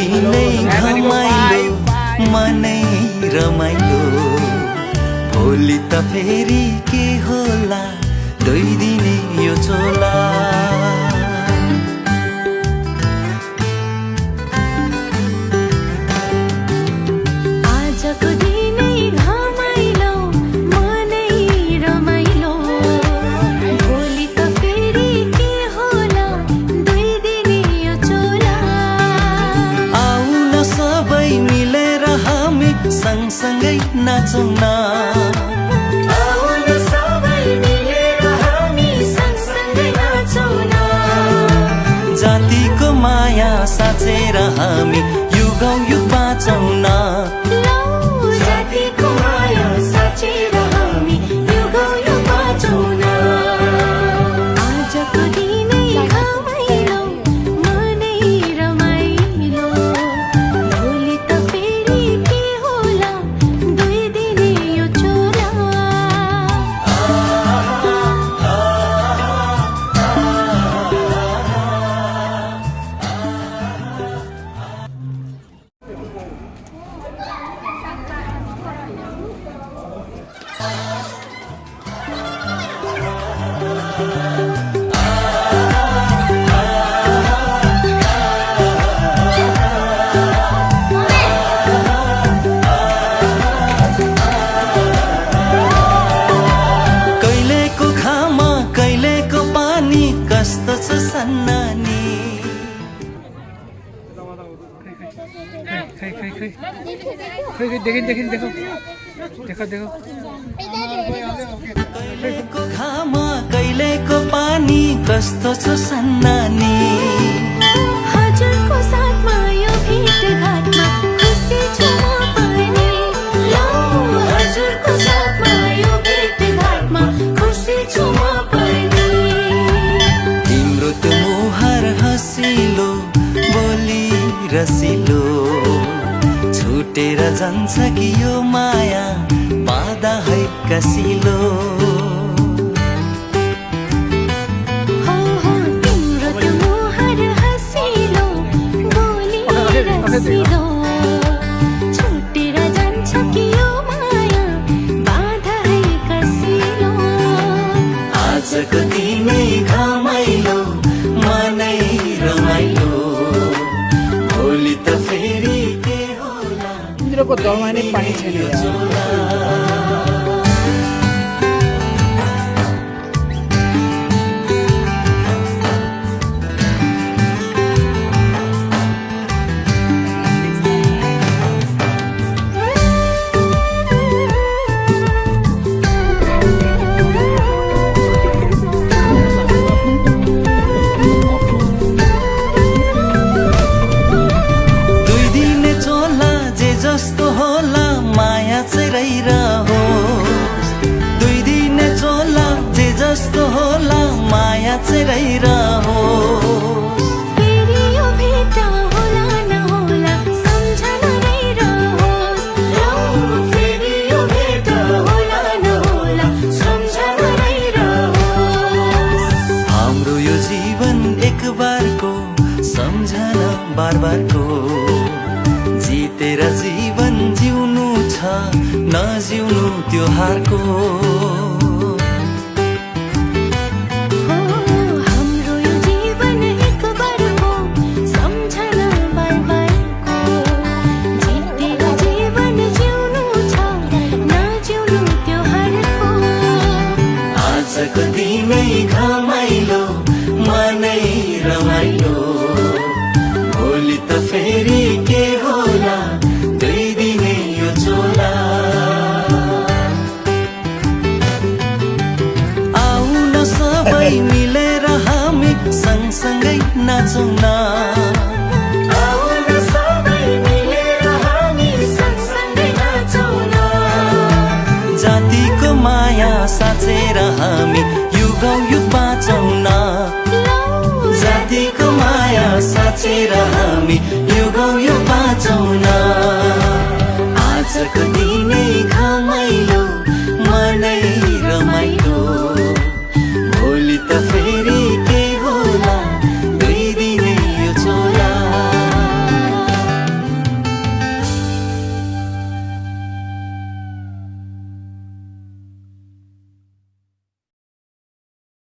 दिनै घमाइलो मनै रमाइलो भोलि त फेरि के होला 2 दिने यो चोला आजको दिनै घमाइलो मनै रमाइलो भोलि त फेरि के होला 2 दिने यो चोला आउ न सबै मिलेर हामी सँगसँगै नाचौँ न जातिको माया साँचेर हामी युगौँ युग बाँचौँ न जातिको माया साँचेर हामी युगौँ युग बाँचौँ न आजको दिनै घमाइलो मनै रमाइलो भोलि त फेरि के होला 2 दिने यो चोला कहिलेको घाम कहिलेको पानी कस्तो छ सन्नानी कहिलेको घाम कहिलेको पानी कस्तो छ सन्नानी हजुरको साथमा यो भेटघाटमा खुसी छु म पनि हजुरको साथमा यो भेटघाटमा खुसी छु म पनि तिम्रो त्यो मुहार हँसिलो बोली रसिलो छुटेर जान्छ कि यो माया बाधा है कसिलो तिम्रो त्यो मुहार हँसिलो बोली रसिलो छुटेर जान्छ कि यो माया बाधा है कसिलो आजको दिनै घमाइलो मनै रमाइलो भोलि त फेरि के होला इन्द्रको दलमा नै पानी छैन यार। जस्तो होला माया चाहिँ रहिरहोस् 2 दिने चोला जे जस्तो होला माया चाहिँ रहिरहोस् फेरि यो भेट होला नहोला सम्झना रहिरहोस् फेरि यो भेट होला नहोला सम्झना रहिरहोस् हाम्रो यो जीवन एक बारको सम्झना बारबारको जितेर जीवन जिउनु छ नजिउनु त्यो हारको हाम्रो यो जीवन एक बारको सम्झना बारबारको जितेर जीवन जिउनु छ नजिउनु त्यो हारको आजको दिनै घमाइलो मनै रमाइलो भोलि त फेरि के होला 2 दिने यो चोला आउ न सबै मिलेर हामी सँगसँगै नाचौँ न जातिको माया साँचेर हामी युगौँ युग बाँचौँ न जातिको माया साँचेर हामी